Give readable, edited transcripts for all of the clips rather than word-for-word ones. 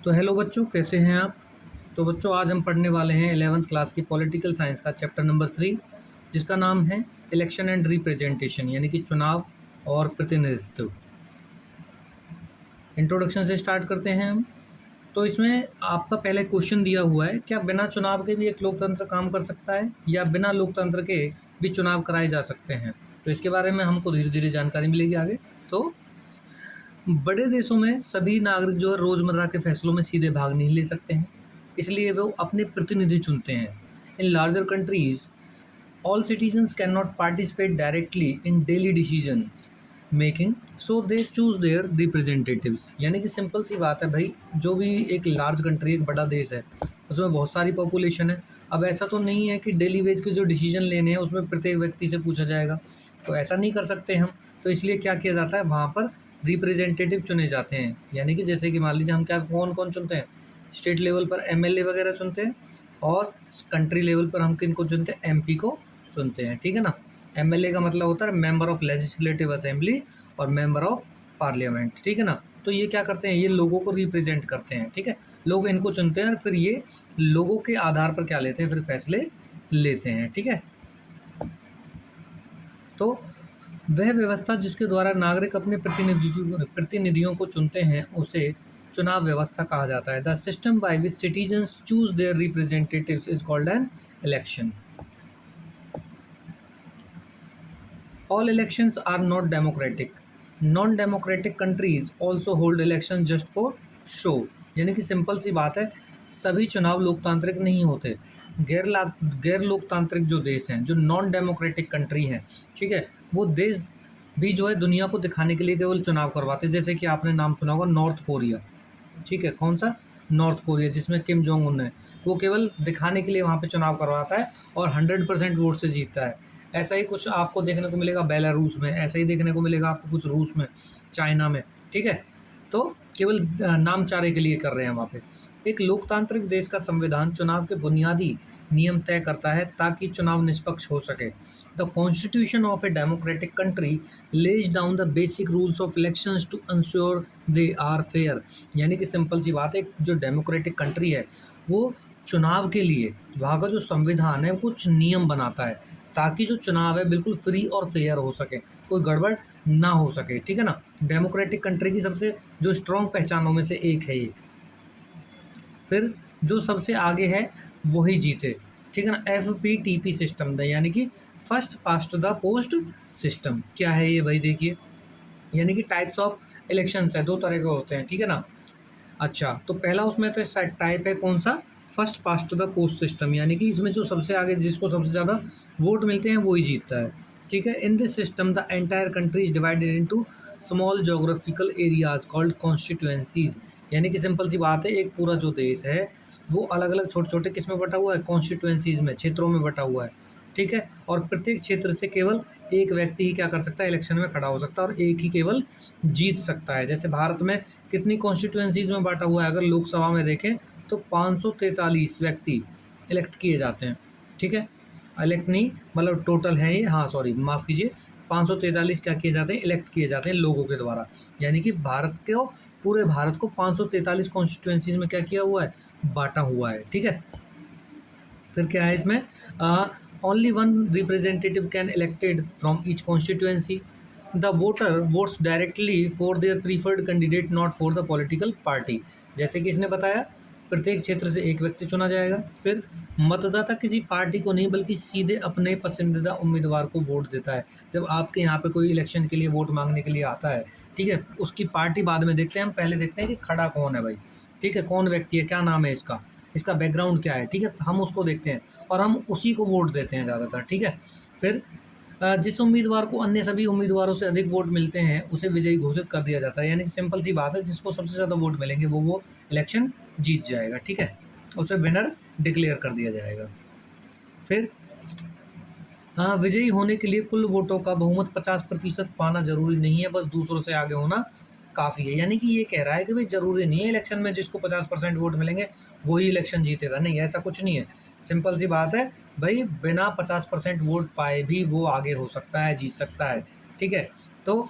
तो हेलो बच्चों, कैसे हैं आप। तो बच्चों, आज हम पढ़ने वाले हैं 11th क्लास की पॉलिटिकल साइंस का चैप्टर नंबर 3, जिसका नाम है इलेक्शन एंड रिप्रेजेंटेशन, यानी कि चुनाव और प्रतिनिधित्व। इंट्रोडक्शन से स्टार्ट करते हैं हम। तो इसमें आपका पहले क्वेश्चन दिया हुआ है, क्या बिना चुनाव के भी एक लोकतंत्र काम कर सकता है या बिना लोकतंत्र के भी चुनाव कराए जा सकते हैं। तो इसके बारे में हमको धीरे धीरे जानकारी मिलेगी आगे। तो बड़े देशों में सभी नागरिक जो है रोजमर्रा के फैसलों में सीधे भाग नहीं ले सकते हैं, इसलिए वो अपने प्रतिनिधि चुनते हैं। In larger countries all citizens can not participate directly in daily decision making, so they choose there representatives. यानी कि सिंपल सी बात है भाई, जो भी एक लार्ज कंट्री, एक बड़ा देश है, उसमें बहुत सारी पॉपुलेशन है। अब ऐसा तो नहीं है कि डेली वेज के जो डिसीजन लेने हैं उसमें प्रत्येक व्यक्ति से पूछा जाएगा, तो ऐसा नहीं कर सकते हम। तो इसलिए क्या किया जाता है, वहाँ पर रिप्रेजेंटेटिव चुने जाते हैं। यानी कि जैसे कि मान लीजिए हम क्या कौन कौन चुनते हैं, स्टेट लेवल पर एमएलए वगैरह चुनते हैं, और कंट्री लेवल पर हम किन को चुनते हैं, एमपी को चुनते हैं। ठीक है ना। एमएलए का मतलब होता है मेंबर ऑफ लेजिस्लेटिव असेंबली और मेंबर ऑफ पार्लियामेंट। ठीक है ना। तो ये क्या करते हैं, ये लोगों को रिप्रेजेंट करते हैं। ठीक है, लोग इनको चुनते हैं और फिर ये लोगों के आधार पर क्या लेते हैं, फिर फैसले लेते हैं। ठीक है। तो वह व्यवस्था जिसके द्वारा नागरिक अपने प्रतिनिधियों को चुनते हैं उसे चुनाव व्यवस्था कहा जाता है। The system by which citizens choose there representatives is called an election. All elections are not democratic. Non-democratic countries also hold elections just for show. यानी कि सिंपल सी बात है, सभी चुनाव लोकतांत्रिक नहीं होते। गैर लोकतांत्रिक जो देश हैं, जो नॉन डेमोक्रेटिक कंट्री हैं, ठीक है, वो देश भी जो है दुनिया को दिखाने के लिए केवल चुनाव करवाते हैं। जैसे कि आपने नाम सुना होगा नॉर्थ कोरिया। ठीक है, कौन सा, नॉर्थ कोरिया, जिसमें किम जोंग उन है। वो केवल दिखाने के लिए वहाँ पे चुनाव करवाता है और 100% वोट से जीतता है। ऐसा ही कुछ आपको देखने को मिलेगा बेलारूस में, ऐसा ही देखने को मिलेगा आपको कुछ रूस में, चाइना में। ठीक है, तो केवल नामचारे के लिए कर रहे हैं वहाँ पे। एक लोकतांत्रिक देश का संविधान चुनाव के बुनियादी नियम तय करता है ताकि चुनाव निष्पक्ष हो सके। The constitution of a democratic country lays down the basic rules of elections to ensure they are fair. यानी कि सिंपल सी बात है, जो डेमोक्रेटिक कंट्री है वो चुनाव के लिए वहाँ का जो संविधान है कुछ नियम बनाता है ताकि जो चुनाव है बिल्कुल फ्री और फेयर हो सके, कोई गड़बड़ ना हो सके। ठीक है ना। डेमोक्रेटिक कंट्री की सबसे जो स्ट्रॉन्ग पहचानों में से एक है ये। फिर जो सबसे आगे है वही जीते। ठीक है ना। FPTP सिस्टम, यानी कि first past the post system. क्या है ये भाई, देखिए, यानी कि टाइप्स ऑफ इलेक्शंस है, दो तरह के होते हैं। ठीक है ना। अच्छा, तो पहला उसमें तो टाइप है कौन सा, first past the post system, यानी कि इसमें जो सबसे आगे जिसको सबसे ज़्यादा वोट मिलते हैं वो ही जीतता है। ठीक है। इन this system the entire country is divided into small geographical areas called constituencies. यानी कि सिंपल सी बात है, एक पूरा जो देश है वो अलग अलग छोटे छोटे किस में बटा हुआ है, कॉन्स्टिट्यूएंसीज में, क्षेत्रों में बटा हुआ है। ठीक है। और प्रत्येक क्षेत्र से केवल एक व्यक्ति ही क्या कर सकता है, इलेक्शन में खड़ा हो सकता है और एक ही केवल जीत सकता है। जैसे भारत में कितनी कॉन्स्टिट्यूएंसीज में बांटा हुआ है, अगर लोकसभा में देखें तो 543 व्यक्ति इलेक्ट किए जाते हैं। ठीक है, इलेक्ट नहीं मतलब टोटल है ये, हाँ सॉरी माफ़ कीजिए, 543 क्या किए जाते हैं, इलेक्ट किए जाते हैं लोगों के द्वारा। यानी कि भारत को, पूरे भारत को 543 कॉन्स्टिट्यूएंसीज में क्या किया हुआ है, बांटा हुआ है। ठीक है। फिर क्या है इसमें, only one representative can elected from each constituency. The voter votes directly for their preferred candidate not for the political party. जैसे कि इसने बताया, प्रत्येक क्षेत्र से एक व्यक्ति चुना जाएगा। फिर मतदाता किसी पार्टी को नहीं बल्कि सीधे अपने पसंदीदा उम्मीदवार को वोट देता है। जब आपके यहाँ पे कोई इलेक्शन के लिए वोट मांगने के लिए आता है, ठीक है, उसकी पार्टी बाद में देखते हैं, हम पहले देखते हैं कि खड़ा कौन है भाई। ठीक है, कौन व्यक्ति है, क्या नाम है इसका, इसका बैकग्राउंड क्या है। ठीक है, हम उसको देखते हैं और हम उसी को वोट देते हैं ज़्यादातर। ठीक है। फिर जिस उम्मीदवार को अन्य सभी उम्मीदवारों से अधिक वोट मिलते हैं उसे विजयी घोषित कर दिया जाता है। यानी कि सिंपल सी बात है, जिसको सबसे ज़्यादा वोट मिलेंगे वो इलेक्शन जीत जाएगा। ठीक है, उसे विनर डिक्लेयर कर दिया जाएगा। फिर विजयी होने के लिए कुल वोटों का बहुमत 50% पाना जरूरी नहीं है, बस दूसरों से आगे होना काफ़ी है। यानी कि ये कह रहा है कि भाई ज़रूरी नहीं है इलेक्शन में जिसको 50% वोट मिलेंगे वही इलेक्शन जीतेगा, नहीं, ऐसा कुछ नहीं है। सिंपल सी बात है भाई, बिना 50% वोट पाए भी वो आगे हो सकता है, जीत सकता है। ठीक है। तो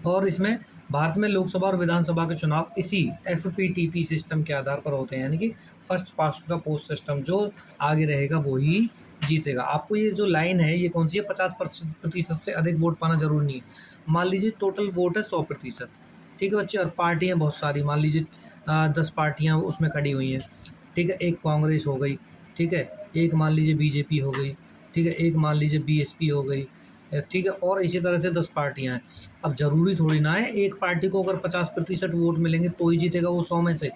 और इसमें भारत में लोकसभा और विधानसभा के चुनाव इसी एफपीटीपी सिस्टम के आधार पर होते हैं, यानी कि first past the post system. जो आगे रहेगा वो ही जीतेगा। आपको ये जो लाइन है ये कौन सी है, 50% से अधिक वोट पाना जरूरी नहीं है। मान लीजिए टोटल वोट है 100%, ठीक है बच्चे, और पार्टियां बहुत सारी, मान लीजिए 10 पार्टियां उसमें खड़ी हुई हैं, ठीक है। एक कांग्रेस हो गई, ठीक है, एक मान लीजिए बीजेपी हो गई, ठीक है, एक मान लीजिए बीएसपी हो गई, ठीक है, और इसी तरह से 10 पार्टियां हैं। अब ज़रूरी थोड़ी ना है एक पार्टी को अगर 50% वोट मिलेंगे तो ही जीतेगा वो 100 में से,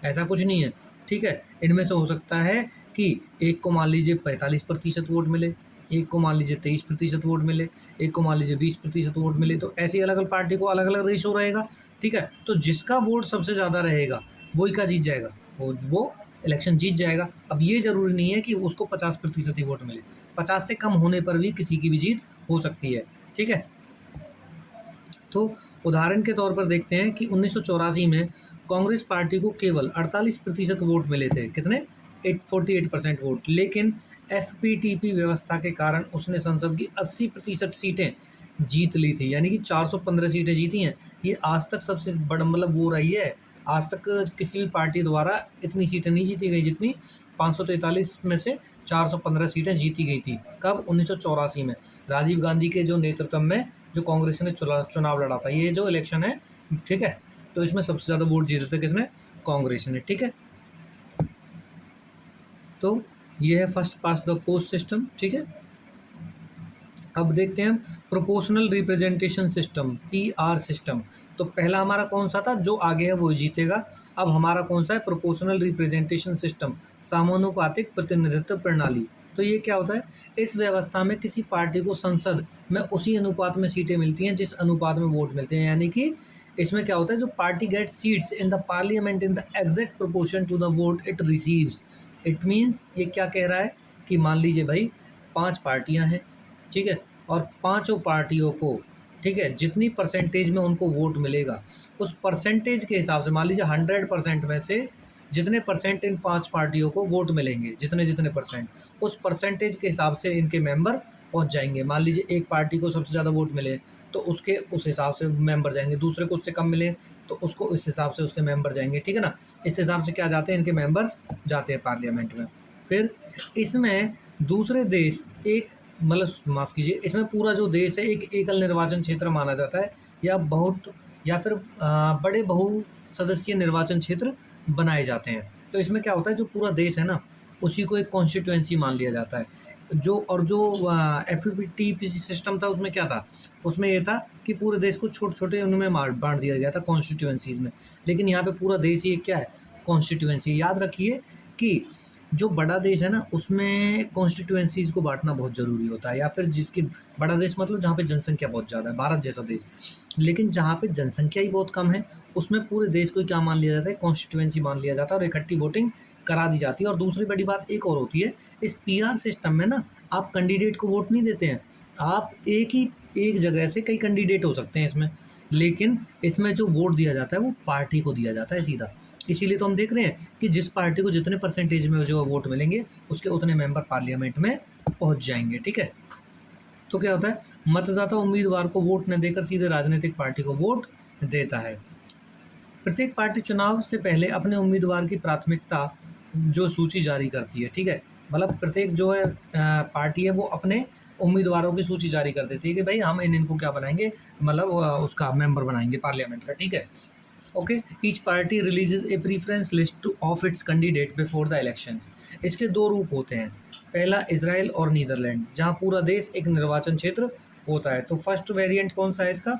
ऐसा कुछ नहीं है, ठीक है। इनमें से हो सकता है कि एक को मान लीजिए 45% वोट मिले, एक को मान लीजिए 23% वोट मिले, एक को मान लीजिए 20% वोट मिले, तो ऐसी अलग अलग पार्टी को अलग अलग रेशो रहेगा, ठीक है। तो जिसका वोट सबसे ज़्यादा रहेगा वही का जीत जाएगा, वो इलेक्शन जीत जाएगा। अब ये ज़रूरी नहीं है कि उसको 50% ही वोट मिले, 50 से कम होने पर भी किसी की भी जीत हो सकती है, ठीक है। तो उदाहरण के तौर पर देखते हैं कि 1984 में कांग्रेस पार्टी को केवल 48% वोट मिले थे, कितने, 48% वोट, लेकिन एफपीटीपी व्यवस्था के कारण उसने संसद की 80% सीटें जीत ली थी, यानी कि 415 सीटें जीती हैं। ये आज तक सबसे बड़ा मतलब वो रही है, आज तक किसी भी पार्टी द्वारा इतनी सीटें नहीं जीती गई जितनी 543 में से 415 सीटें जीती गई थी। कब, 1984 में, राजीव गांधी के जो नेतृत्व में जो कांग्रेस ने चुनाव लड़ा था। ये जो इलेक्शन है, ठीक है, तो इसमें सबसे ज़्यादा वोट जीते थे किसने, कांग्रेस ने, ठीक है। तो ये है first past the post system, ठीक है। अब देखते हैं हम proportional representation system, PR system. तो पहला हमारा कौन सा था, जो आगे है वो जीतेगा। अब हमारा कौन सा है, प्रोपोर्शनल रिप्रेजेंटेशन सिस्टम, समानुपातिक प्रतिनिधित्व प्रणाली। तो ये क्या होता है, इस व्यवस्था में किसी पार्टी को संसद में उसी अनुपात में सीटें मिलती हैं जिस अनुपात में वोट मिलते हैं, यानी कि इसमें क्या होता है, जो party get seats in the parliament in the exact proportion to the vote it receives. It means ये क्या कह रहा है कि मान लीजिए भाई 5 पार्टियां हैं, ठीक है, और पांचों पार्टियों को, ठीक है, जितनी परसेंटेज में उनको वोट मिलेगा उस परसेंटेज के हिसाब से, मान लीजिए 100% में से जितने परसेंट इन 5 पार्टियों को वोट मिलेंगे, जितने जितने परसेंट, उस परसेंटेज के हिसाब से इनके मेंबर पहुंच जाएंगे। मान लीजिए एक पार्टी को सबसे ज़्यादा वोट मिले तो उसके उस हिसाब से मेंबर जाएंगे, दूसरे को उससे कम मिले तो उसको इस हिसाब से उसके मेंबर जाएंगे, ठीक है ना। इस हिसाब से क्या जाते हैं, इनके मेंबर्स जाते हैं पार्लियामेंट में। फिर इसमें दूसरे देश एक, मतलब माफ़ कीजिए, इसमें पूरा जो देश है एक एकल निर्वाचन क्षेत्र माना जाता है, या बहुत, या फिर बड़े बहु सदस्यीय निर्वाचन क्षेत्र बनाए जाते हैं। तो इसमें क्या होता है, जो पूरा देश है ना उसी को एक कॉन्स्टिट्यूएंसी मान लिया जाता है। जो और जो एफपीटीपी सिस्टम था उसमें क्या था, उसमें ये था कि पूरे देश को छोटे छोटे उनमें बांट दिया गया था कॉन्स्टिट्यूएंसीज में। लेकिन यहाँ पे पूरा देश ही एक क्या है, कॉन्स्टिट्यूएंसी। याद रखिए कि जो बड़ा देश है ना उसमें कॉन्स्टिट्यूएंसीज को बांटना बहुत ज़रूरी होता है, या फिर जिसकी, बड़ा देश मतलब जहाँ पे जनसंख्या बहुत ज़्यादा है, भारत जैसा देश। लेकिन जहाँ पे जनसंख्या ही बहुत कम है उसमें पूरे देश को क्या मान लिया जाता है, कॉन्स्टिट्यूएंसी मान लिया जाता है, और इकट्ठी वोटिंग करा दी जाती है। और दूसरी बड़ी बात एक और होती है, इस पीआर सिस्टम में ना आप कैंडिडेट को वोट नहीं देते हैं, आप एक जगह से कई कैंडिडेट हो सकते हैं इसमें, लेकिन इसमें जो वोट दिया जाता है वो पार्टी को दिया जाता है सीधा। इसीलिए तो हम देख रहे हैं कि जिस पार्टी को जितने परसेंटेज में जो वोट मिलेंगे उसके उतने मेंबर पार्लियामेंट में पहुंच जाएंगे, ठीक है। तो क्या होता है, मतदाता उम्मीदवार को वोट न देकर सीधे राजनीतिक पार्टी को वोट देता है। प्रत्येक पार्टी चुनाव से पहले अपने उम्मीदवार की प्राथमिकता जो सूची जारी करती है, ठीक है। मतलब प्रत्येक जो है पार्टी है वो अपने उम्मीदवारों की सूची जारी कर देती है कि भाई हम इनको क्या बनाएंगे, मतलब उसका मेंबर बनाएंगे पार्लियामेंट का, ठीक है। Okay, each party releases A preference list of its candidate before the elections. इसके दो रूप होते हैं, पहला इजराइल और नीदरलैंड, जहाँ पूरा देश एक निर्वाचन क्षेत्र होता है। तो फर्स्ट वेरिएंट कौन सा है इसका,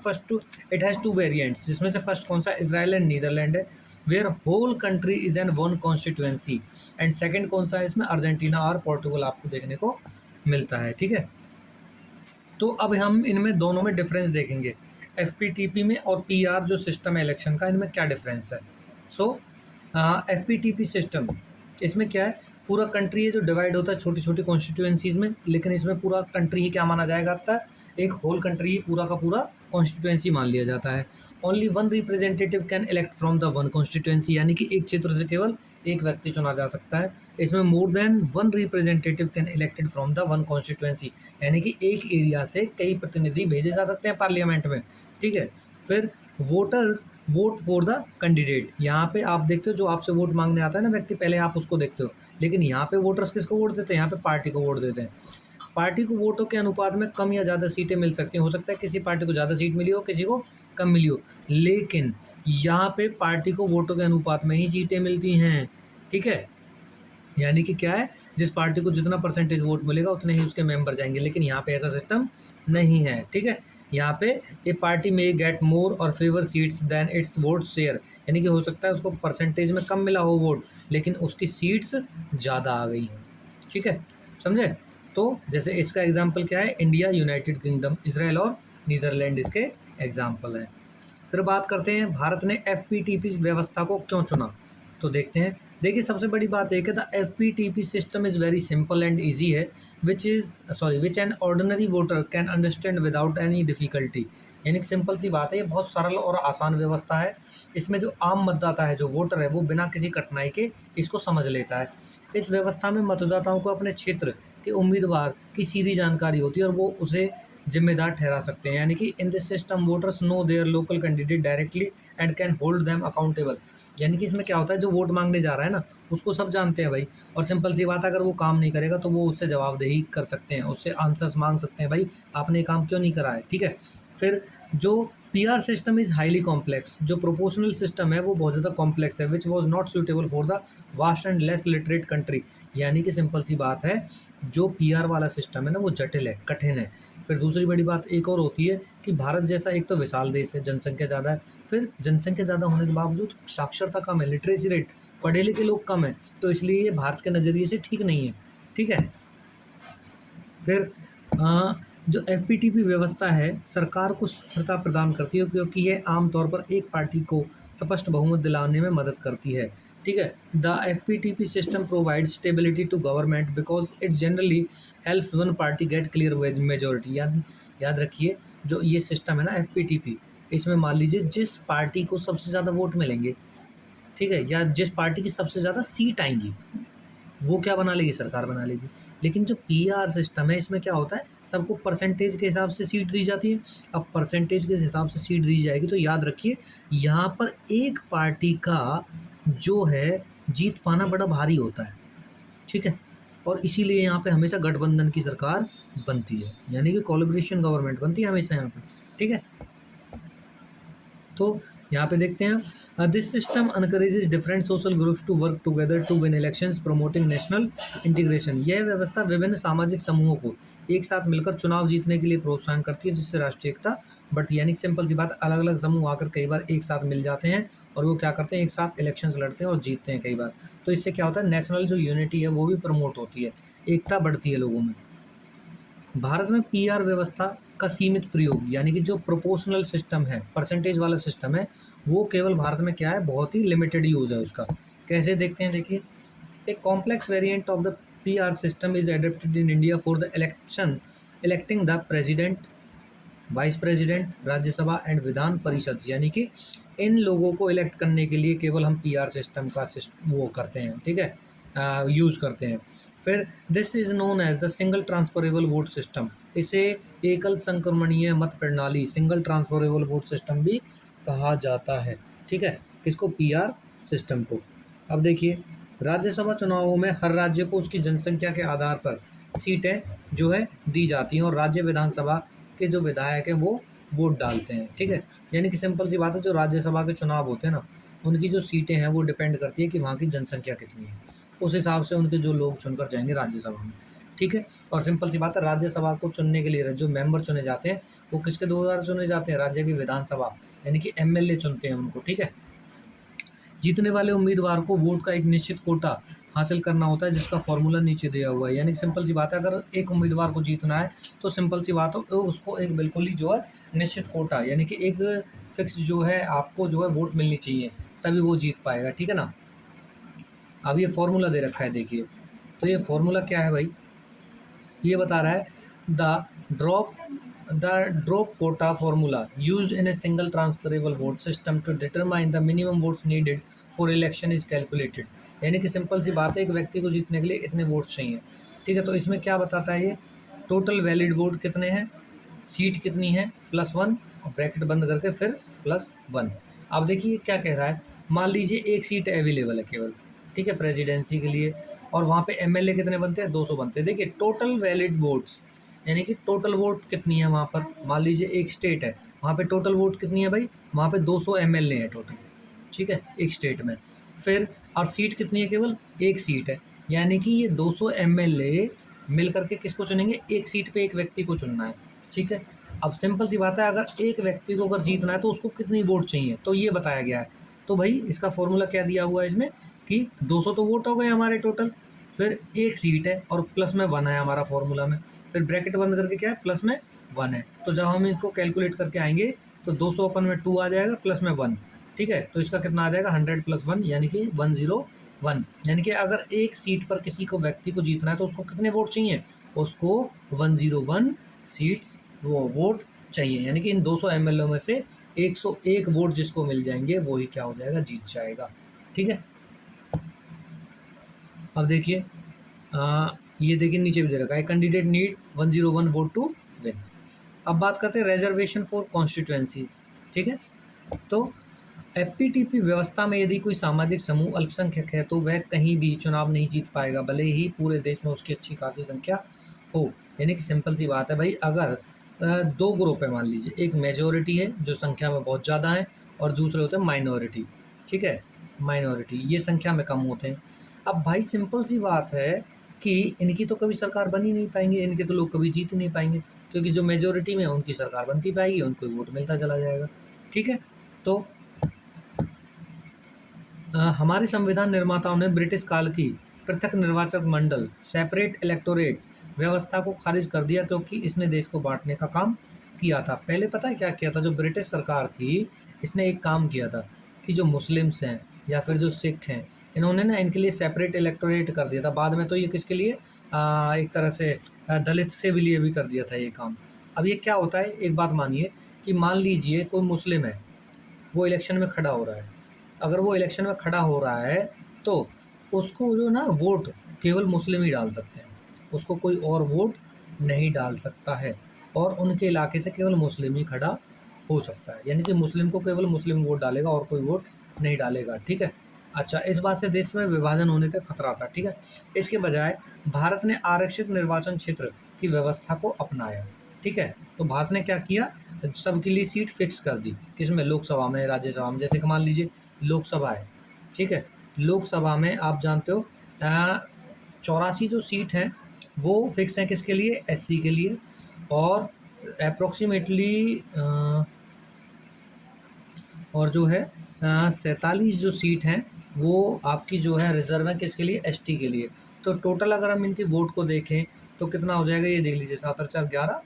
इट हैज़ 2 वेरिएंट्स, जिसमें से फर्स्ट कौन सा, इजराइल एंड नीदरलैंड है, where whole country is an one constituency. And second कौन सा है इसमें, अर्जेंटीना और पोर्टुगल आपको देखने को मिलता है, ठीक है। तो अब हम इनमें दोनों में डिफरेंस देखेंगे, एफपीटीपी में और पीआर जो सिस्टम है इलेक्शन का, इनमें क्या डिफरेंस है। सो एफपीटीपी सिस्टम, इसमें क्या है, पूरा कंट्री है जो डिवाइड होता है छोटी छोटी कॉन्स्टिट्यूएंसीज में, लेकिन इसमें पूरा कंट्री ही क्या माना जाएगा, आता है एक होल कंट्री ही पूरा का पूरा कॉन्स्टिट्यूएंसी मान लिया जाता है। Only one representative can elect from the one constituency, यानी कि एक क्षेत्र से केवल एक व्यक्ति चुना जा सकता है। इसमें more than one representative can elected from the one constituency, यानी कि एक एरिया से कई प्रतिनिधि भेजे जा सकते हैं पार्लियामेंट में, ठीक है। फिर voters vote for the candidate, यहाँ पे आप देखते हो जो आपसे वोट मांगने आता है ना व्यक्ति, पहले आप उसको देखते हो, लेकिन यहाँ पे वोटर्स किसको वोट देते हैं, यहाँ पे पार्टी को वोट देते हैं। पार्टी को वोटों के अनुपात में कम या ज़्यादा सीटें मिल सकती हैं, हो सकता है किसी पार्टी को ज़्यादा सीट मिली हो, किसी को कम मिली हो, लेकिन यहाँ पे पार्टी को वोटों के अनुपात में ही सीटें मिलती हैं, ठीक है। यानी कि क्या है, जिस पार्टी को जितना परसेंटेज वोट मिलेगा उतने ही उसके मेंबर जाएंगे, लेकिन यहाँ पे ऐसा सिस्टम नहीं है, ठीक है। यहाँ पे ए पार्टी में get more or fewer seats than its vote share, यानी कि हो सकता है उसको परसेंटेज में कम मिला हो वोट, लेकिन उसकी सीट्स ज़्यादा आ गई हैं, ठीक है, समझे। तो जैसे इसका एग्जाम्पल क्या है, इंडिया, यूनाइटेड किंगडम, इसराइल और नीदरलैंड इसके एग्जाम्पल हैं। फिर बात करते हैं भारत ने एफपीटीपी व्यवस्था को क्यों चुना, तो देखते हैं। देखिए सबसे बड़ी बात है कि the FPTP system is very simple and easy है, which an ordinary voter can understand without any difficulty, यानी कि सिंपल सी बात है, ये बहुत सरल और आसान व्यवस्था है। इसमें जो आम मतदाता है, जो वोटर है, वो बिना किसी कठिनाई के इसको समझ लेता है। इस व्यवस्था में मतदाताओं को अपने क्षेत्र के उम्मीदवार की सीधी जानकारी होती है और वो उसे जिम्मेदार ठहरा सकते हैं, यानी कि in this system voters know their local candidate directly and can hold them accountable, यानी कि इसमें क्या होता है, जो वोट मांगने जा रहा है ना, उसको सब जानते हैं भाई, और सिंपल सी बात है, अगर वो काम नहीं करेगा तो वो उससे जवाबदेही कर सकते हैं, उससे आंसर्स मांग सकते हैं, भाई आपने ये काम क्यों नहीं करा है, ठीक है। फिर जो PR system is highly complex, जो प्रोपोर्शनल सिस्टम है वो बहुत ज़्यादा कॉम्प्लेक्स है, which was not suitable for the vast and less literate country, यानी कि सिंपल सी बात है, जो पीआर वाला सिस्टम है ना वो जटिल है, कठिन है। फिर दूसरी बड़ी बात एक और होती है कि भारत जैसा एक तो विशाल देश है, जनसंख्या ज़्यादा है, फिर जनसंख्या ज़्यादा होने के बावजूद साक्षरता कम है, लिटरेसी रेट, पढ़े लिखे लोग कम हैं, तो इसलिए ये भारत के नज़रिए से ठीक नहीं है, ठीक है। फिर जो एफपीटीपी व्यवस्था है सरकार को स्थिरता प्रदान करती है, क्योंकि ये आमतौर पर एक पार्टी को स्पष्ट बहुमत दिलाने में मदद करती है, ठीक है। The FPTP system provide stability to government because it generally helps one party get clear majority. याद याद रखिए, जो ये सिस्टम है ना एफपीटीपी, इसमें मान लीजिए जिस पार्टी को सबसे ज़्यादा वोट मिलेंगे, ठीक है, या जिस पार्टी की सबसे ज़्यादा सीट आएंगी, वो क्या बना लेगी, सरकार बना लेगी। लेकिन जो पीआर सिस्टम है इसमें क्या होता है, सबको परसेंटेज के हिसाब से सीट दी जाती है। अब परसेंटेज के हिसाब से सीट दी जाएगी तो याद रखिए, यहाँ पर एक पार्टी का जो है जीत पाना बड़ा भारी होता है, ठीक है। और इसीलिए यहाँ पे हमेशा गठबंधन की सरकार बनती है, यानी कि कोलिब्रेशन गवर्नमेंट बनती है हमेशा यहाँ पे, ठीक है। तो यहाँ पे देखते हैं, this system encourages different social groups to work together to win elections promoting national integration. यह व्यवस्था विभिन्न सामाजिक समूहों को एक साथ मिलकर चुनाव जीतने के लिए प्रोत्साहन करती है, जिससे राष्ट्रीय एकता बढ़ती है। यानी सिंपल सी बात, अलग अलग समूह आकर कई बार एक साथ मिल जाते हैं और वो क्या करते हैं, एक साथ इलेक्शंस लड़ते हैं और जीतते हैं कई बार। तो इससे क्या होता है, नेशनल जो यूनिटी है वो भी प्रमोट होती है, एकता बढ़ती है लोगों में। भारत में पीआर व्यवस्था का सीमित प्रयोग, यानी कि जो प्रोपोर्शनल सिस्टम है, परसेंटेज वाला सिस्टम है, वो केवल भारत में क्या है, बहुत ही लिमिटेड यूज़ है उसका। कैसे देखते हैं, देखिए, एक complex variant of the PR system is adapted in India for the electing the president, vice president, Rajya Sabha and Vidhan Parishad, यानी कि इन लोगों को इलेक्ट करने के लिए केवल हम पीआर सिस्टम का वो करते हैं, ठीक है, यूज़ करते हैं। फिर this is known as the single transferable vote system, इसे एकल संक्रमणीय मत प्रणाली, सिंगल ट्रांसफरेबल वोट सिस्टम भी कहा जाता है, ठीक है, किसको, पीआर सिस्टम को। अब देखिए, राज्यसभा चुनावों में हर राज्य को उसकी जनसंख्या के आधार पर सीटें जो है दी जाती हैं और राज्य विधानसभा के जो विधायक हैं वो वोट डालते हैं, ठीक है। यानी कि सिंपल सी बात है, जो राज्यसभा के चुनाव होते हैं ना, उनकी जो सीटें हैं वो डिपेंड करती है कि वहाँ की जनसंख्या कितनी है, उस हिसाब से उनके जो लोग चुनकर जाएंगे राज्यसभा में, ठीक है। और सिंपल सी बात है, राज्यसभा को चुनने के लिए जो मेंबर चुने जाते हैं वो किसके द्वारा चुने जाते हैं, राज्य की विधानसभा, यानी कि एमएलए चुनते हैं उनको, ठीक है। जीतने वाले उम्मीदवार को वोट का एक निश्चित कोटा हासिल करना होता है, जिसका फॉर्मूला नीचे दिया हुआ है। यानी कि सिंपल सी बात है, अगर एक उम्मीदवार को जीतना है तो सिंपल सी बात हो, उसको एक बिल्कुल ही जो है निश्चित कोटा, यानी कि एक फिक्स जो है आपको जो है वोट मिलनी चाहिए, तभी वो जीत पाएगा, ठीक है ना। अब ये फॉर्मूला दे रखा है, देखिए, तो ये फॉर्मूला क्या है भाई, ये बता रहा है, the droop the droop quota formula used in a single transferable vote system to determine the minimum votes needed for election is calculated. यानी कि सिंपल सी बात है, एक व्यक्ति को जीतने के लिए इतने वोट्स चाहिए, ठीक है। तो इसमें क्या बताता है, ये टोटल वैलिड वोट कितने हैं, सीट कितनी है, +1 और ब्रैकेट बंद करके फिर 100+1। अब देखिए क्या कह रहा है, मान लीजिए एक सीट अवेलेबल है केवल, ठीक है, प्रेसिडेंसी के लिए, और वहाँ पे एमएलए कितने बनते हैं, 200 बनते हैं। देखिए टोटल वैलिड वोट्स, यानी कि टोटल वोट कितनी है वहाँ पर, मान लीजिए एक स्टेट है, वहाँ पे टोटल वोट कितनी है भाई, वहाँ पे 200 एमएलए हैं टोटल, ठीक है, एक स्टेट में। फिर और सीट कितनी है, केवल एक सीट है, यानी कि ये 200 एमएलए मिल करके किसको चुनेंगे, एक सीट पे एक व्यक्ति को चुनना है, ठीक है। अब सिंपल सी बात है, अगर एक व्यक्ति को अगर जीतना है तो उसको कितनी वोट चाहिए, तो ये बताया गया है। तो भाई इसका फॉर्मूला क्या दिया हुआ है इसने, कि 200 तो वोट हो गए हमारे टोटल, फिर एक सीट है और प्लस में 1 है हमारा फॉर्मूला में, फिर ब्रैकेट बंद करके क्या है, प्लस में 1 है। तो जब हम इसको कैलकुलेट करके आएंगे तो 200 अपन में 2 आ जाएगा, प्लस में 1, ठीक है। तो इसका कितना आ जाएगा, 100+1 यानी कि 101, यानी कि अगर एक सीट पर किसी को व्यक्ति को जीतना है तो उसको कितने वोट चाहिए, उसको 101 सीट्स वो वोट चाहिए, यानी कि इन 200 एमएलए में से 101 वोट जिसको मिल जाएंगे वो ही क्या हो जाएगा, जीत जाएगा, ठीक है। अब देखिए ये देखिए नीचे भी दे रखा है, candidate need 101 vote to win. अब बात करते हैं रिजर्वेशन फॉर कॉन्स्टिट्यूएंसीज, ठीक है। तो एफपीटीपी व्यवस्था में यदि कोई सामाजिक समूह अल्पसंख्यक है तो वह कहीं भी चुनाव नहीं जीत पाएगा, भले ही पूरे देश में उसकी अच्छी खासी संख्या हो। यानी कि सिंपल सी बात है भाई, अगर दो ग्रुप है, मान लीजिए एक मेजोरिटी है जो संख्या में बहुत ज़्यादा है, और दूसरे होते हैं माइनॉरिटी, ठीक है, माइनॉरिटी ये संख्या में कम होते हैं। अब भाई सिंपल सी बात है कि इनकी तो कभी सरकार बन ही नहीं पाएंगे, इनके तो लोग कभी जीत ही नहीं पाएंगे, क्योंकि जो मेजोरिटी में है उनकी सरकार बनती पाएगी, उनको वोट मिलता चला जाएगा, ठीक है। तो हमारे संविधान निर्माताओं ने ब्रिटिश काल की पृथक निर्वाचक मंडल सेपरेट इलेक्टोरेट व्यवस्था को खारिज कर दिया, क्योंकि इसने देश को बांटने का काम किया था। पहले पता है क्या किया था, जो ब्रिटिश सरकार थी इसने एक काम किया था कि जो मुस्लिम्स हैं या फिर जो सिख हैं, इन्होंने ना इनके लिए सेपरेट इलेक्टोरेट कर दिया था। बाद में तो ये किसके लिए, एक तरह से दलित से भी लिए भी कर दिया था ये काम। अब ये क्या होता है, एक बात मानिए कि मान लीजिए कोई मुस्लिम है, वो इलेक्शन में खड़ा हो रहा है, अगर वो इलेक्शन में खड़ा हो रहा है तो उसको जो ना वोट केवल मुस्लिम ही डाल सकते हैं, उसको कोई और वोट नहीं डाल सकता है, और उनके इलाके से केवल मुस्लिम ही खड़ा हो सकता है, यानी कि मुस्लिम को केवल मुस्लिम वोट डालेगा और कोई वोट नहीं डालेगा, ठीक है। अच्छा, इस बात से देश में विभाजन होने का खतरा था, ठीक है। इसके बजाय भारत ने आरक्षित निर्वाचन क्षेत्र की व्यवस्था को अपनाया, ठीक है। तो भारत ने क्या किया, सबके लिए सीट फिक्स कर दी, किसमें, लोकसभा में, राज्यसभा में। जैसे कि मान लीजिए लोकसभा है, ठीक है, लोकसभा में आप जानते हो 84 जो सीट हैं वो फिक्स हैं किसके लिए, एससी के लिए, और अप्रोक्सीमेटली और जो है 47 जो सीट हैं वो आपकी जो है रिजर्व है किसके लिए, एसटी के लिए। तो टोटल अगर हम इनकी वोट को देखें तो कितना हो जाएगा, ये देख लीजिए, 7 और 4 11,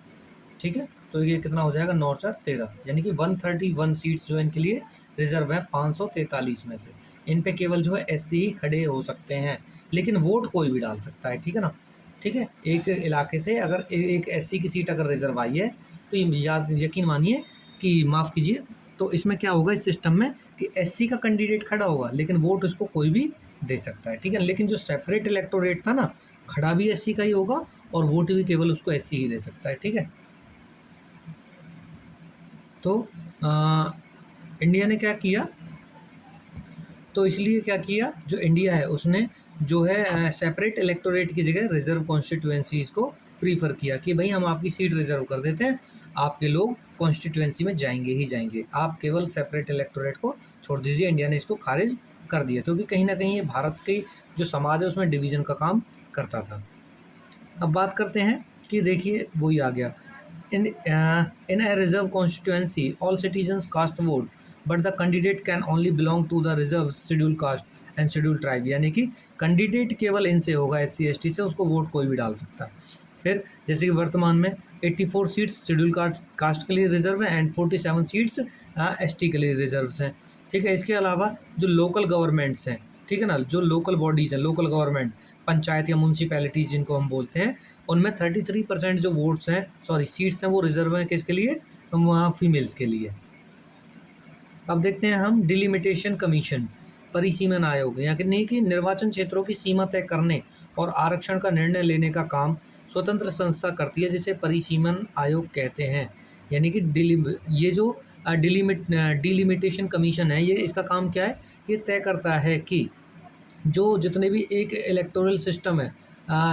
ठीक है। तो ये कितना हो जाएगा, 9 और 4 13, यानी कि 131 सीट्स जो इनके लिए रिजर्व है 543 में से। इन पे केवल जो है एससी ही खड़े हो सकते हैं, लेकिन वोट कोई भी डाल सकता है, ठीक है ना, ठीक है। एक इलाके से अगर एक एससी की सीट अगर रिजर्व आई है तो ये याद यकीन मानिए कि माफ़ कीजिए, तो इसमें क्या होगा इस सिस्टम में कि एससी का कैंडिडेट खड़ा होगा लेकिन वोट उसको कोई भी दे सकता है, ठीक है। लेकिन जो सेपरेट इलेक्टोरेट था ना, खड़ा भी एससी का ही होगा और वोट भी केवल उसको एससी ही दे सकता है, ठीक है। तो इंडिया ने क्या किया, तो इसलिए क्या किया, जो इंडिया है उसने जो है सेपरेट इलेक्टोरेट की जगह रिजर्व कॉन्स्टिट्यूएंसीज को प्रीफर किया कि भाई हम आपकी सीट रिजर्व कर देते हैं, आपके लोग कॉन्स्टिट्यूएंसी में जाएंगे ही जाएंगे, आप केवल सेपरेट इलेक्टोरेट को छोड़ दीजिए। इंडिया ने इसको खारिज कर दिया, क्योंकि कहीं ना कहीं ये भारत की जो समाज है उसमें डिवीजन का काम करता था। अब बात करते हैं कि देखिए वही आ गया, in a reserve constituency all citizens cast vote but the candidate can only belong to the reserve scheduled caste and scheduled tribe, यानी कि कैंडिडेट केवल इनसे होगा, एससी एसटी से, उसको वोट कोई भी डाल सकता है। फिर जैसे कि वर्तमान में 84 सीट्स शेड्यूल कास्ट के लिए रिजर्व है एंड 47 सीट्स एसटी के लिए रिजर्व हैं, ठीक है। इसके अलावा जो लोकल गवर्नमेंट्स हैं, ठीक है ना, जो लोकल बॉडीज़ हैं, लोकल गवर्नमेंट, पंचायत या म्यूनसिपैलिटीज़ जिनको हम बोलते हैं, उनमें 33% जो वोट्स हैं, सॉरी सीट्स हैं, वो रिजर्व हैं किसके लिए, वहाँ फीमेल्स के लिए। अब देखते हैं हम डिलिमिटेशन कमीशन, परिसीमन आयोग, यानी कि निर्वाचन क्षेत्रों की सीमा तय करने और आरक्षण का निर्णय लेने का काम स्वतंत्र संस्था करती है, जिसे परिसीमन आयोग कहते हैं। यानी कि ये जो डिलिमिटेशन कमीशन है, ये इसका काम क्या है, ये तय करता है कि जो जितने भी एक इलेक्टोरल सिस्टम है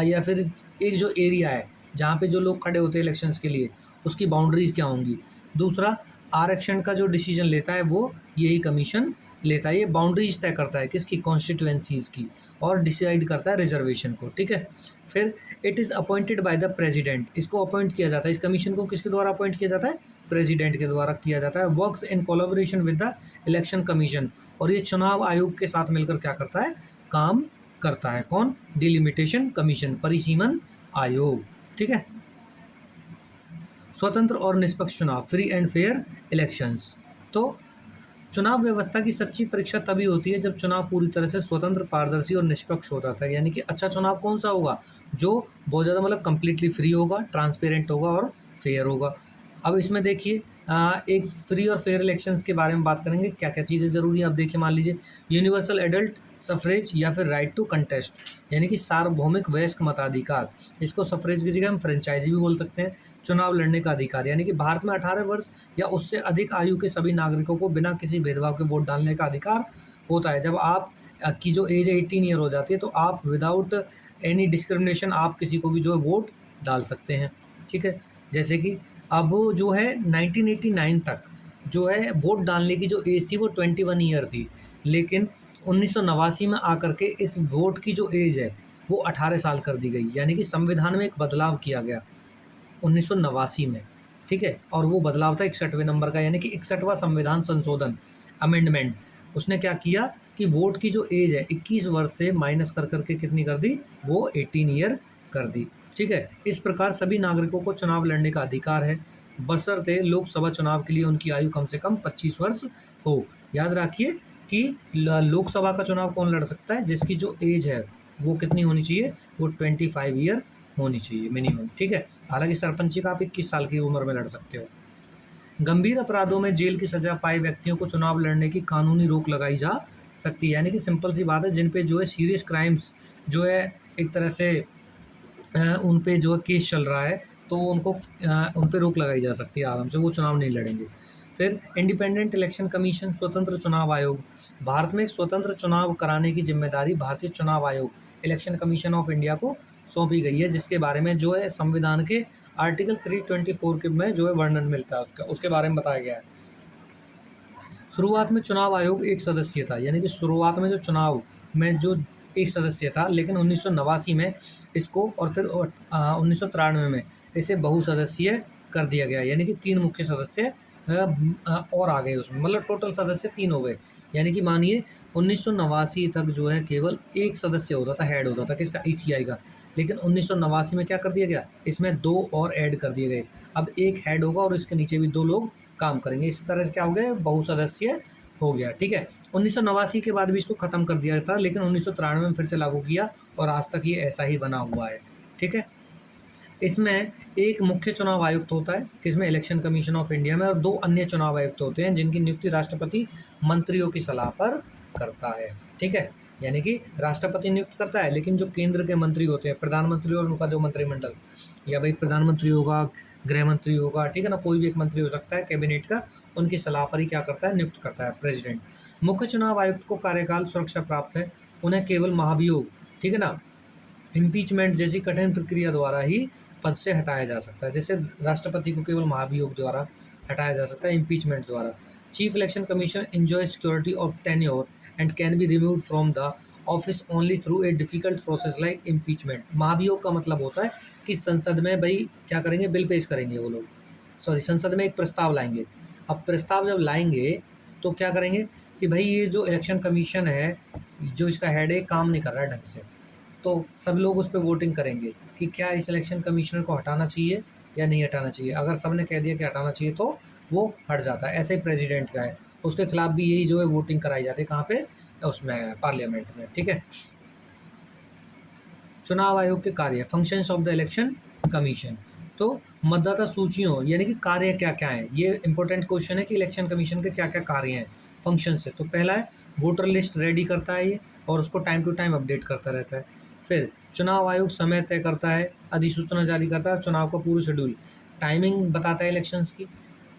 या फिर एक जो एरिया है जहाँ पे जो लोग खड़े होते हैं इलेक्शंस के लिए, उसकी बाउंड्रीज़ क्या होंगी। दूसरा, आरक्षण का जो डिसीजन लेता है वो यही कमीशन लेता है, ये बाउंड्रीज तय करता है किसकी, कॉन्स्टिट्यूएंसीज की, और डिसाइड करता है रिजर्वेशन को, ठीक है। फिर it is appointed by the president, इसको अपॉइंट किया जाता है, इस कमीशन को किसके द्वारा अपॉइंट किया जाता है, प्रेसिडेंट के द्वारा किया जाता है। Works in collaboration with the election commission, और ये चुनाव आयोग के साथ मिलकर क्या करता है, काम करता है। कौन, डिलिमिटेशन कमीशन, परिसीमन आयोग, ठीक है। स्वतंत्र और निष्पक्ष चुनाव, फ्री एंड फेयर इलेक्शंस। तो चुनाव व्यवस्था की सच्ची परीक्षा तभी होती है जब चुनाव पूरी तरह से स्वतंत्र, पारदर्शी और निष्पक्ष होता था। यानी कि अच्छा चुनाव कौन सा होगा, जो बहुत ज़्यादा मतलब कंप्लीटली फ्री होगा, ट्रांसपेरेंट होगा और फेयर होगा। अब इसमें देखिए एक फ्री और फेयर इलेक्शंस के बारे में बात करेंगे, क्या क्या चीज़ें ज़रूरी है। अब देखिए, मान लीजिए यूनिवर्सल एडल्ट सफरेज या फिर राइट टू कंटेस्ट, यानी कि सार्वभौमिक वयस्क मताधिकार, इसको सफरेज की जगह हम फ्रेंचाइजी भी बोल सकते हैं। चुनाव लड़ने का अधिकार, यानी कि भारत में 18 वर्ष या उससे अधिक आयु के सभी नागरिकों को बिना किसी भेदभाव के वोट डालने का अधिकार होता है। जब आप की जो एज 18 ईयर हो जाती है तो आप विदाउट एनी डिस्क्रिमिनेशन आप किसी को भी जो है वोट डाल सकते हैं, ठीक है। जैसे कि अब जो है 1989 तक जो है वोट डालने की जो एज थी वो 21 ईयर थी, लेकिन 1989 में आकर के इस वोट की जो एज है वो 18 साल कर दी गई। यानी कि संविधान में एक बदलाव किया गया 1989 में, ठीक है। और वो बदलाव था 61वें नंबर का, यानी कि 61वां संविधान संशोधन, अमेंडमेंट। उसने क्या किया कि वोट की जो एज है 21 वर्ष से माइनस कर करके कितनी कर दी, वो 18 ईयर कर दी, ठीक है। इस प्रकार सभी नागरिकों को चुनाव लड़ने का अधिकार है, बशर्ते लोकसभा चुनाव के लिए उनकी आयु कम से कम 25 वर्ष हो। याद रखिए कि लोकसभा का चुनाव कौन लड़ सकता है, जिसकी जो एज है वो कितनी होनी चाहिए, वो 25 ईयर होनी चाहिए मिनिमम, ठीक है। हालांकि सरपंची का आप 21 साल की उम्र में लड़ सकते हो। गंभीर अपराधों में जेल की सजा पाए व्यक्तियों को चुनाव लड़ने की कानूनी रोक लगाई जा सकती है। यानी कि सिंपल सी बात है, जिन पे जो है सीरियस क्राइम्स जो है एक तरह से उन पे जो है केस चल रहा है, तो उनको उन पे रोक लगाई जा सकती है, आराम से वो चुनाव नहीं लड़ेंगे। फिर इंडिपेंडेंट इलेक्शन कमीशन, स्वतंत्र चुनाव आयोग। भारत में एक स्वतंत्र चुनाव कराने की जिम्मेदारी भारतीय चुनाव आयोग, इलेक्शन कमीशन ऑफ इंडिया को सौंपी गई है, जिसके बारे में जो है संविधान के आर्टिकल 324 के में जो है वर्णन मिलता है, उसके बारे में बताया गया है। शुरुआत में चुनाव आयोग एक सदस्य था, यानी कि शुरुआत में जो चुनाव में जो एक सदस्य था, लेकिन 1989 में इसको और फिर 1993 में इसे बहुसदस्यीय कर दिया गया, यानी कि 3 मुख्य सदस्य और आ गए उसमें, मतलब टोटल सदस्य 3 हो गए। यानी कि मानिए 1989 तक जो है केवल एक सदस्य होता था, हेड होता था किसका, ईसीआई का, लेकिन 1989 में क्या कर दिया गया, इसमें 2 और ऐड कर दिए गए। अब एक हेड होगा और इसके नीचे भी 2 लोग काम करेंगे। इस तरह से क्या हो गया, बहुसदस्यीय हो गया, ठीक है। 1989 के बाद भी इसको खत्म कर दिया था, लेकिन 1993 में फिर से लागू किया और आज तक ये ऐसा ही बना हुआ है, ठीक है। इसमें एक मुख्य चुनाव आयुक्त होता है किसमें, इलेक्शन कमीशन ऑफ इंडिया में, और 2 अन्य चुनाव आयुक्त होते हैं जिनकी नियुक्ति राष्ट्रपति मंत्रियों की सलाह पर करता है, ठीक है। यानी कि राष्ट्रपति नियुक्त करता है, लेकिन जो केंद्र के मंत्री होते हैं, प्रधानमंत्री और उनका जो मंत्रिमंडल, या भाई प्रधानमंत्री होगा, गृह मंत्री होगा, ठीक है ना, कोई भी एक मंत्री हो सकता है कैबिनेट का, उनकी सलाह पर ही क्या करता है, नियुक्त करता है प्रेसिडेंट। मुख्य चुनाव आयुक्त को कार्यकाल सुरक्षा प्राप्त है, उन्हें केवल महाभियोग, ठीक है ना, इम्पीचमेंट जैसी कठिन प्रक्रिया द्वारा ही पद से हटाया जा सकता है। जैसे राष्ट्रपति को केवल महाभियोग द्वारा हटाया जा सकता है, इम्पीचमेंट द्वारा। Chief election commission enjoy security of tenure and can be removed from the office only through a difficult process like impeachment. महाभियोग का मतलब होता है कि संसद में भाई क्या करेंगे, बिल पेश करेंगे वो लोग, सॉरी संसद में एक प्रस्ताव लाएंगे। अब प्रस्ताव जब लाएंगे तो क्या करेंगे कि भाई ये जो इलेक्शन कमीशन है, जो इसका हेड है, काम नहीं कर रहा है ढंग से, तो सब लोग उस पर वोटिंग करेंगे कि क्या इस इलेक्शन कमिश्नर को हटाना चाहिए या नहीं हटाना चाहिए। अगर सब ने कह दिया कि हटाना चाहिए तो वो हट जाता है। ऐसे ही प्रेसिडेंट का है, उसके खिलाफ भी यही जो है वोटिंग कराई जाती है, कहाँ पे, उसमें पार्लियामेंट में, ठीक है। चुनाव आयोग के कार्य, functions of the election commission. तो मतदाता सूचियों यानी कि कार्य क्या क्या है, ये इंपॉर्टेंट क्वेश्चन है कि इलेक्शन कमीशन के क्या क्या कार्य हैं फंक्शन से। तो पहला है वोटर लिस्ट रेडी करता है ये, और उसको टाइम टू टाइम अपडेट करता रहता है। फिर चुनाव आयोग समय तय करता है, अधिसूचना जारी करता है, और चुनाव का पूरा शेड्यूल, टाइमिंग बताता है इलेक्शंस की।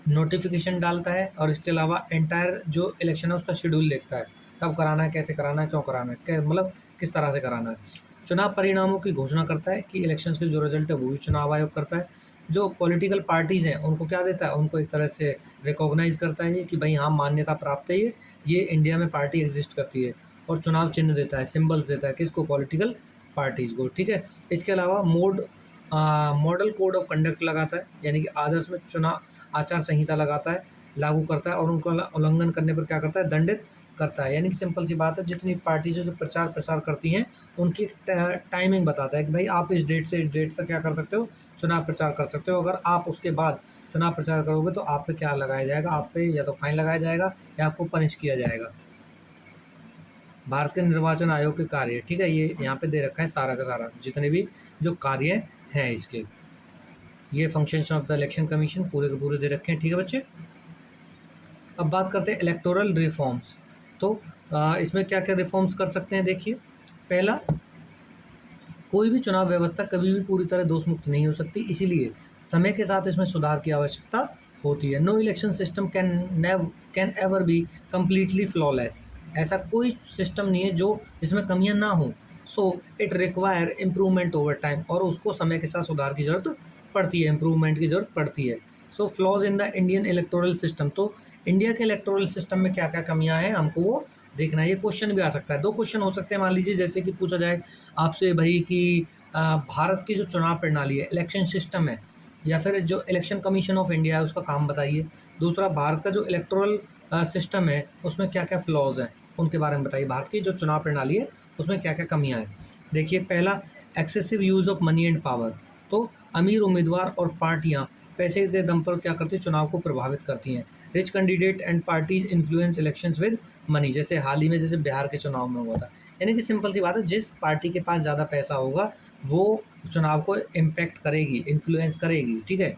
नोटिफिकेशन डालता है और इसके अलावा एंटायर जो इलेक्शन है उसका शेड्यूल देखता है, कब कराना है, कैसे कराना है, क्यों कराना है, मतलब किस तरह से कराना है। चुनाव परिणामों की घोषणा करता है कि इलेक्शंस के जो रिजल्ट है वो भी चुनाव आयोग करता है। जो पॉलिटिकल पार्टीज़ हैं उनको क्या देता है, उनको एक तरह से रिकॉग्नाइज करता है ये कि भाई हाँ मान्यता प्राप्त है ये इंडिया में पार्टी एग्जिस्ट करती है। और चुनाव चिन्ह देता है, सिंबल्स देता है, किसको, पॉलिटिकल पार्टीज़ को, ठीक है। इसके अलावा मॉडल कोड ऑफ कंडक्ट लगाता है, यानी कि आदर्श में चुनाव आचार संहिता लगाता है, लागू करता है और उनको उल्लंघन करने पर क्या करता है, दंडित करता है। यानी कि सिंपल सी बात है, जितनी पार्टीज जो प्रचार प्रसार करती हैं उनकी टाइमिंग बताता है कि भाई आप इस डेट से इस डेट तक क्या कर सकते हो, चुनाव प्रचार कर सकते हो। अगर आप उसके बाद चुनाव प्रचार करोगे तो आप पे क्या लगाया जाएगा, आप पे या तो फाइन लगाया जाएगा या आपको पनिश किया जाएगा। भारत के निर्वाचन आयोग के कार्य, ठीक है, ये यहाँ पे दे रखा है सारा का सारा, जितने भी जो कार्य हैं इसके, ये functions of the election commission पूरे के पूरे दे रखे हैं, ठीक है बच्चे। अब बात करते हैं इलेक्टोरल रिफॉर्म्स। तो इसमें क्या क्या रिफॉर्म्स कर सकते हैं, देखिए। पहला, कोई भी चुनाव व्यवस्था कभी भी पूरी तरह दोष मुक्त नहीं हो सकती, इसीलिए समय के साथ इसमें सुधार की आवश्यकता होती है। No election system can ever be completely flawless. ऐसा कोई सिस्टम नहीं है जो जिसमें कमियां ना हो। So it require improvement over time, और उसको समय के साथ सुधार की जरूरत पड़ती है, इम्प्रूवमेंट की जरूरत पड़ती है। So flaws in the Indian electoral system, तो इंडिया के इलेक्टोरल सिस्टम में क्या क्या कमियां हैं हमको वो देखना है। ये क्वेश्चन भी आ सकता है, दो क्वेश्चन हो सकते हैं, मान लीजिए जैसे कि पूछा जाए आपसे भाई कि भारत की जो चुनाव प्रणाली है, इलेक्शन सिस्टम है, या फिर जो इलेक्शन कमीशन ऑफ इंडिया है उसका काम बताइए। दूसरा, भारत का जो इलेक्टोरल सिस्टम है उसमें क्या क्या फ्लॉज हैं उनके बारे में बताइए। भारत की जो चुनाव प्रणाली है उसमें क्या क्या कमियां हैं। देखिए, पहला, excessive use of money and power. तो अमीर उम्मीदवार और पार्टियां पैसे के दम पर क्या करती हैं, चुनाव को प्रभावित करती हैं। Rich candidate and parties influence elections with money, जैसे हाल ही में जैसे बिहार के चुनाव में हुआ था। यानी कि सिंपल सी बात है, जिस पार्टी के पास ज़्यादा पैसा होगा वो चुनाव को इम्पैक्ट करेगी, इन्फ्लुएंस करेगी, ठीक है।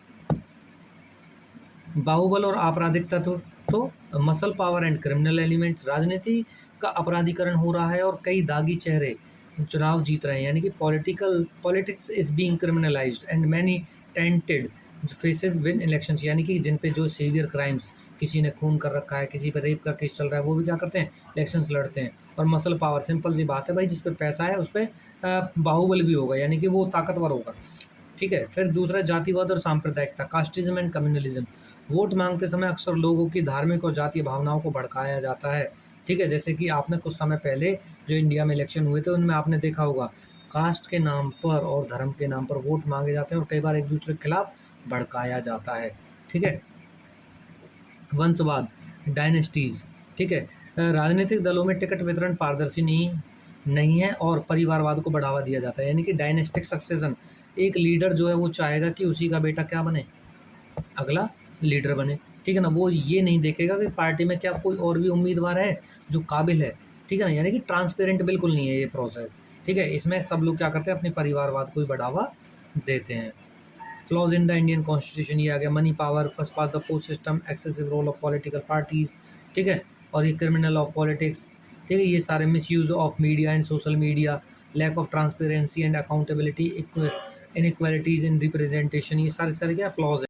बाहुबल और आपराधिक तत्व, तो muscle power and criminal elements, राजनीति का अपराधीकरण हो रहा है और कई दागी चेहरे चुनाव जीत रहे हैं। यानी कि politics is being criminalised and many tainted faces win elections. यानी कि जिन पे जो सीवियर क्राइम्स, किसी ने खून कर रखा है, किसी पे रेप का केस चल रहा है, वो भी क्या करते हैं, इलेक्शंस लड़ते हैं। और मसल पावर, सिंपल सी बात है भाई, जिस पे पैसा है उस पे बाहुबल भी होगा, यानी कि वो ताकतवर होगा, ठीक है। फिर दूसरा, जातिवाद और सांप्रदायिकता, कास्टिज्म एंड कम्युनलिज्म। वोट मांगते समय अक्सर लोगों की धार्मिक और जातीय भावनाओं को भड़काया जाता है, ठीक है। जैसे कि आपने कुछ समय पहले जो इंडिया में इलेक्शन हुए थे उनमें आपने देखा होगा, कास्ट के नाम पर और धर्म के नाम पर वोट मांगे जाते हैं और कई बार एक दूसरे के खिलाफ भड़काया जाता है, ठीक है। वंशवाद, डायनेस्टीज, ठीक है। राजनीतिक दलों में टिकट वितरण पारदर्शी नहीं है और परिवारवाद को बढ़ावा दिया जाता है। यानी कि डायनेस्टिक सक्सेशन, एक लीडर जो है वो चाहेगा कि उसी का बेटा क्या बने, अगला लीडर बने, ठीक है ना। वो ये नहीं देखेगा कि पार्टी में क्या कोई और भी उम्मीदवार है जो काबिल है, ठीक है ना। यानी कि ट्रांसपेरेंट बिल्कुल नहीं है ये प्रोसेस, ठीक है। इसमें सब लोग क्या करते हैं, अपने परिवारवाद को ही बढ़ावा देते हैं। Flaws in the Indian constitution, ये आ गया। Money power, first past the post system, excessive role of political parties, ठीक है। और ये क्रिमिनल ऑफ पॉलिटिक्स, ठीक है। ये सारे misuse of media and social media, lack of transparency and accountability, inequalities in representation, ये सारे सारे क्या फ्लॉज